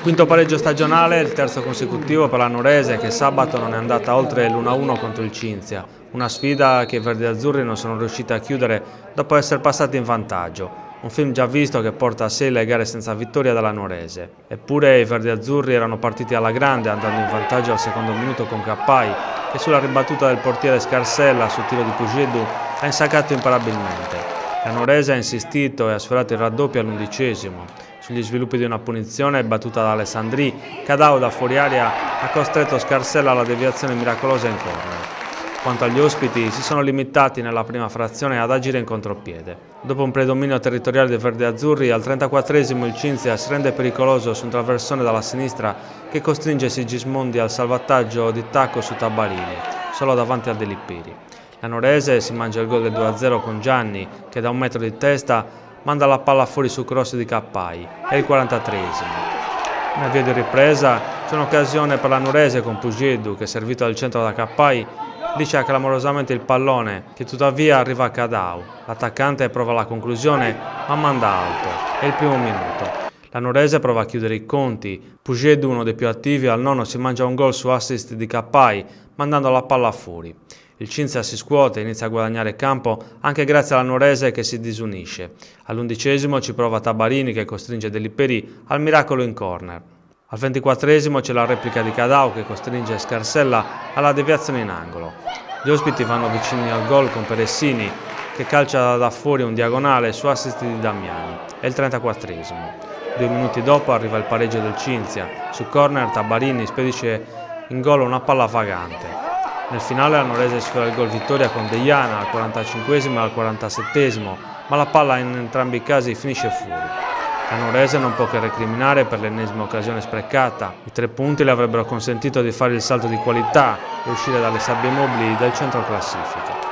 Quinto pareggio stagionale, il terzo consecutivo per la Nuorese, che sabato non è andata oltre l'1-1 contro il Cinzia, una sfida che i verdiazzurri non sono riusciti a chiudere dopo essere passati in vantaggio. Un film già visto che porta a sé le gare senza vittoria dalla Nuorese. Eppure i verdiazzurri erano partiti alla grande, andando in vantaggio al secondo minuto con Cappai, che sulla ribattuta del portiere Scarsella sul tiro di Pugedu ha insaccato imparabilmente. La Nuorese ha insistito e ha sfiorato il raddoppio all'11°. Sugli sviluppi di una punizione battuta da Alessandri, Cadao da fuori area ha costretto Scarsella alla deviazione miracolosa in corner. Quanto agli ospiti, si sono limitati nella prima frazione ad agire in contropiede. Dopo un predominio territoriale dei verdiazzurri, al 34° il Cinzia si rende pericoloso su un traversone dalla sinistra che costringe Sigismondi al salvataggio di tacco su Tabarini, solo davanti a De Lippiri. La Nuorese si mangia il gol del 2-0 con Gianni, che da un metro di testa manda la palla fuori su cross di Cappai. È il 43°. In avvio di ripresa c'è un'occasione per la Nuorese con Pugedu, che servito al centro da Cappai liscia clamorosamente il pallone, che tuttavia arriva a Cadao. L'attaccante prova la conclusione ma manda alto. È il primo minuto. La Nuorese prova a chiudere i conti. Pugedu, uno dei più attivi, al nono si mangia un gol su assist di Cappai, mandando la palla fuori. Il Cinzia si scuote e inizia a guadagnare campo anche grazie alla Nuorese che si disunisce. All'11° ci prova Tabarini che costringe De Lipperi al miracolo in corner. Al 24° c'è la replica di Cadao che costringe Scarsella alla deviazione in angolo. Gli ospiti vanno vicini al gol con Peressini che calcia da fuori un diagonale su assist di Damiani. È il 34°. 2 minuti dopo arriva il pareggio del Cinzia. Su corner Tabarini spedisce in gol una palla vagante. Nel finale la Nuorese sfiora il gol vittoria con Deiana al 45° e al 47°, ma la palla in entrambi i casi finisce fuori. La Nuorese non può che recriminare per l'ennesima occasione sprecata. I 3 punti le avrebbero consentito di fare il salto di qualità e uscire dalle sabbie mobili del centro classifica.